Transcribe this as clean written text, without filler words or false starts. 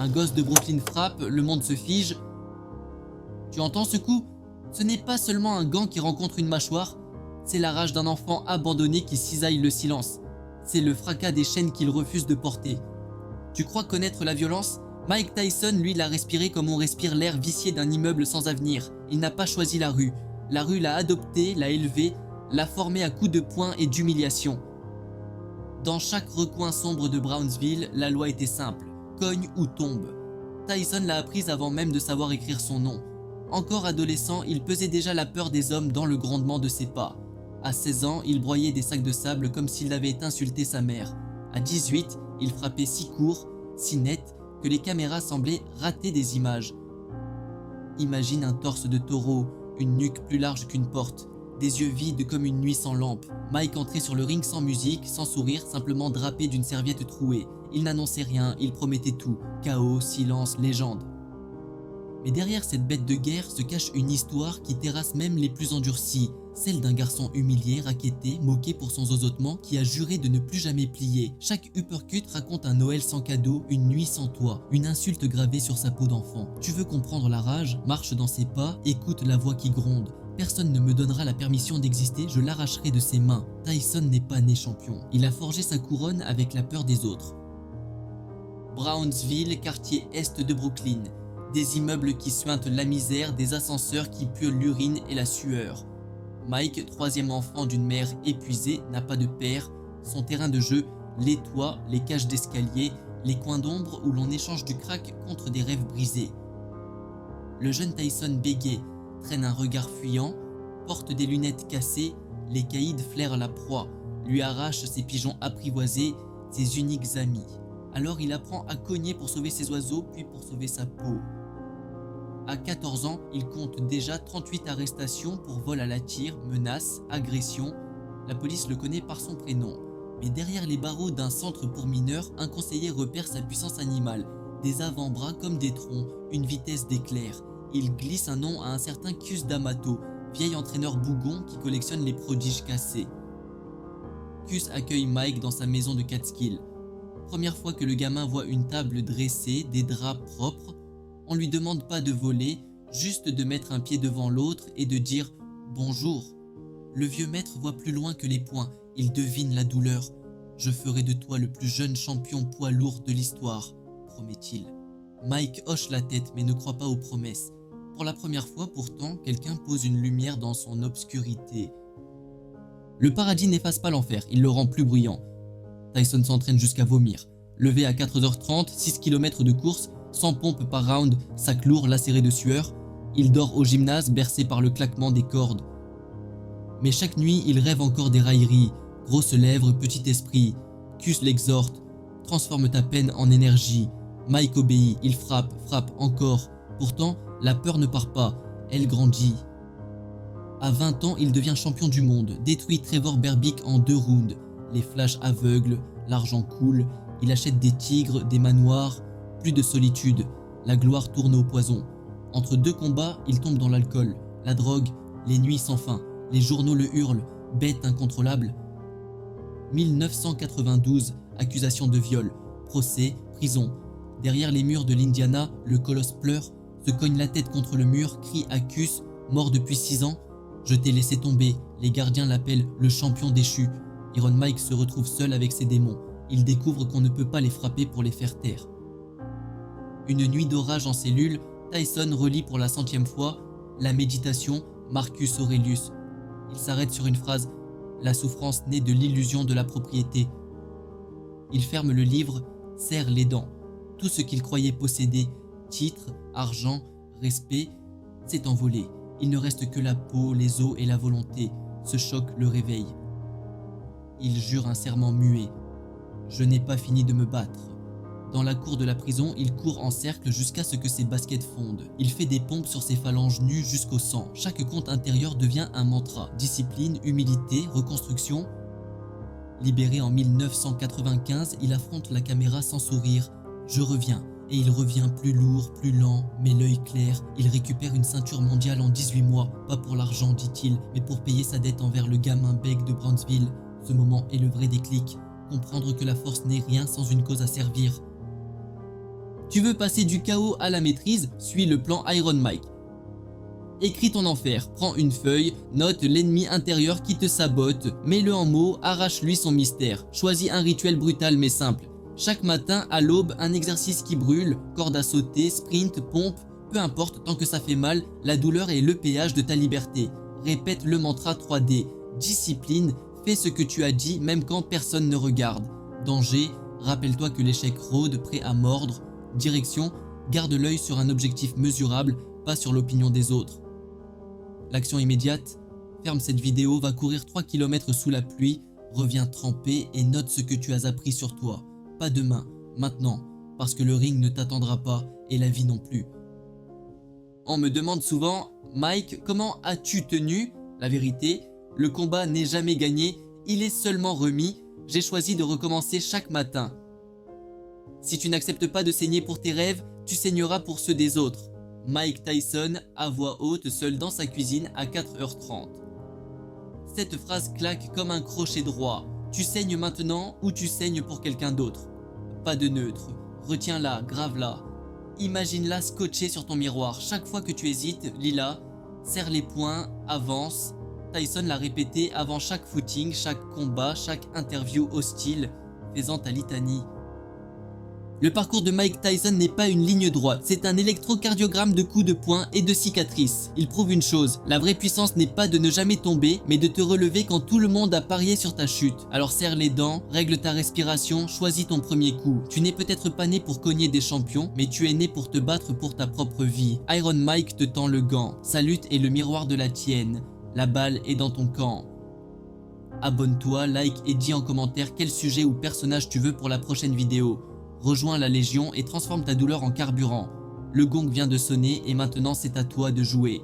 Un gosse de Brooklyn frappe, le monde se fige. Tu entends ce coup? Ce n'est pas seulement un gant qui rencontre une mâchoire, c'est la rage d'un enfant abandonné qui cisaille le silence. C'est le fracas des chaînes qu'il refuse de porter. Tu crois connaître la violence? Mike Tyson, lui, l'a respiré comme on respire l'air vicié d'un immeuble sans avenir. Il n'a pas choisi la rue. La rue l'a adopté, l'a élevé, l'a formé à coups de poing et d'humiliation. Dans chaque recoin sombre de Brownsville, la loi était simple, cogne ou tombe. Tyson l'a apprise avant même de savoir écrire son nom. Encore adolescent, il pesait déjà la peur des hommes dans le grondement de ses pas. À 16 ans, il broyait des sacs de sable comme s'il avait insulté sa mère. À 18, il frappait si court, si net, que les caméras semblaient rater des images. Imagine un torse de taureau, une nuque plus large qu'une porte, des yeux vides comme une nuit sans lampe. Mike entrait sur le ring sans musique, sans sourire, simplement drapé d'une serviette trouée. Il n'annonçait rien, il promettait tout, chaos, silence, légende. Mais derrière cette bête de guerre se cache une histoire qui terrasse même les plus endurcis, celle d'un garçon humilié, racketté, moqué pour son zozotement, qui a juré de ne plus jamais plier. Chaque uppercut raconte un Noël sans cadeau, une nuit sans toit, une insulte gravée sur sa peau d'enfant. Tu veux comprendre la rage? Marche dans ses pas, écoute la voix qui gronde. Personne ne me donnera la permission d'exister, je l'arracherai de ses mains. Tyson n'est pas né champion. Il a forgé sa couronne avec la peur des autres. Brownsville, quartier est de Brooklyn. Des immeubles qui suintent la misère, des ascenseurs qui puent l'urine et la sueur. Mike, troisième enfant d'une mère épuisée, n'a pas de père. Son terrain de jeu, les toits, les cages d'escalier, les coins d'ombre où l'on échange du crack contre des rêves brisés. Le jeune Tyson bégaie, traîne un regard fuyant, porte des lunettes cassées, les caïds flairent la proie, lui arrachent ses pigeons apprivoisés, ses uniques amis. Alors il apprend à cogner pour sauver ses oiseaux, puis pour sauver sa peau. À 14 ans, il compte déjà 38 arrestations pour vol à la tire, menaces, agressions. La police le connaît par son prénom. Mais derrière les barreaux d'un centre pour mineurs, un conseiller repère sa puissance animale. Des avant-bras comme des troncs, une vitesse d'éclair. Il glisse un nom à un certain Cus D'Amato, vieil entraîneur bougon qui collectionne les prodiges cassés. Cus accueille Mike dans sa maison de Catskill. Première fois que le gamin voit une table dressée, des draps propres, on lui demande pas de voler, juste de mettre un pied devant l'autre et de dire « bonjour ». Le vieux maître voit plus loin que les poings, il devine la douleur. « Je ferai de toi le plus jeune champion poids lourd de l'histoire », promet-il. Mike hoche la tête mais ne croit pas aux promesses. Pour la première fois pourtant, quelqu'un pose une lumière dans son obscurité. Le paradis n'efface pas l'enfer, il le rend plus bruyant. Tyson s'entraîne jusqu'à vomir. Levé à 4h30, 6 km de course, 100 pompes par round, sac lourd lacéré de sueur. Il dort au gymnase bercé par le claquement des cordes. Mais chaque nuit, il rêve encore des railleries. Grosses lèvres, petit esprit. Cus l'exhorte. Transforme ta peine en énergie. Mike obéit, il frappe, frappe encore. Pourtant, la peur ne part pas, elle grandit. À 20 ans, il devient champion du monde, détruit Trevor Berbick en 2 rounds. Les flashs aveugles, l'argent coule, il achète des tigres, des manoirs, plus de solitude, la gloire tourne au poison. Entre 2 combats, il tombe dans l'alcool, la drogue, les nuits sans fin, les journaux le hurlent, bête incontrôlable. 1992, accusation de viol, procès, prison. Derrière les murs de l'Indiana, le colosse pleure, se cogne la tête contre le mur, crie à Cus, mort depuis 6 ans. Je t'ai laissé tomber, les gardiens l'appellent le champion déchu. Iron Mike se retrouve seul avec ses démons. Il découvre qu'on ne peut pas les frapper pour les faire taire. Une nuit d'orage en cellule, Tyson relit pour la 100e fois la méditation Marcus Aurelius. Il s'arrête sur une phrase « La souffrance naît de l'illusion de la propriété ». Il ferme le livre, serre les dents. Tout ce qu'il croyait posséder, titre, argent, respect, s'est envolé. Il ne reste que la peau, les os et la volonté. Ce choc le réveille. Il jure un serment muet. « Je n'ai pas fini de me battre ». Dans la cour de la prison, il court en cercle jusqu'à ce que ses baskets fondent. Il fait des pompes sur ses phalanges nues jusqu'au sang. Chaque compte intérieur devient un mantra. Discipline, humilité, reconstruction. Libéré en 1995, il affronte la caméra sans sourire. Je reviens. Et il revient plus lourd, plus lent, mais l'œil clair. Il récupère une ceinture mondiale en 18 mois. Pas pour l'argent, dit-il, mais pour payer sa dette envers le gamin bègue de Brownsville. Ce moment est le vrai déclic. Comprendre que la force n'est rien sans une cause à servir. Tu veux passer du chaos à la maîtrise, suis le plan Iron Mike. Écris ton enfer, prends une feuille, note l'ennemi intérieur qui te sabote, mets-le en mots, arrache-lui son mystère. Choisis un rituel brutal mais simple. Chaque matin, à l'aube, un exercice qui brûle, corde à sauter, sprint, pompe, peu importe, tant que ça fait mal, la douleur est le péage de ta liberté. Répète le mantra 3D. Discipline, fais ce que tu as dit même quand personne ne regarde. Danger, rappelle-toi que l'échec rôde prêt à mordre. Direction, garde l'œil sur un objectif mesurable, pas sur l'opinion des autres. L'action immédiate, ferme cette vidéo, va courir 3 km sous la pluie, reviens trempé et note ce que tu as appris sur toi. Pas demain, maintenant, parce que le ring ne t'attendra pas et la vie non plus. On me demande souvent, Mike, comment as-tu tenu? La vérité, le combat n'est jamais gagné, il est seulement remis, j'ai choisi de recommencer chaque matin. Si tu n'acceptes pas de saigner pour tes rêves, tu saigneras pour ceux des autres. Mike Tyson, à voix haute, seul dans sa cuisine à 4h30. Cette phrase claque comme un crochet droit. Tu saignes maintenant ou tu saignes pour quelqu'un d'autre. Pas de neutre. Retiens-la, grave-la. Imagine-la scotchée sur ton miroir. Chaque fois que tu hésites, lis-la, serre les poings, avance. Tyson l'a répété avant chaque footing, chaque combat, chaque interview hostile, faisant ta litanie. Le parcours de Mike Tyson n'est pas une ligne droite, c'est un électrocardiogramme de coups de poing et de cicatrices. Il prouve une chose, la vraie puissance n'est pas de ne jamais tomber, mais de te relever quand tout le monde a parié sur ta chute. Alors serre les dents, règle ta respiration, choisis ton premier coup. Tu n'es peut-être pas né pour cogner des champions, mais tu es né pour te battre pour ta propre vie. Iron Mike te tend le gant, sa lutte est le miroir de la tienne. La balle est dans ton camp. Abonne-toi, like et dis en commentaire quel sujet ou personnage tu veux pour la prochaine vidéo. Rejoins la Légion et transforme ta douleur en carburant. Le gong vient de sonner et maintenant c'est à toi de jouer.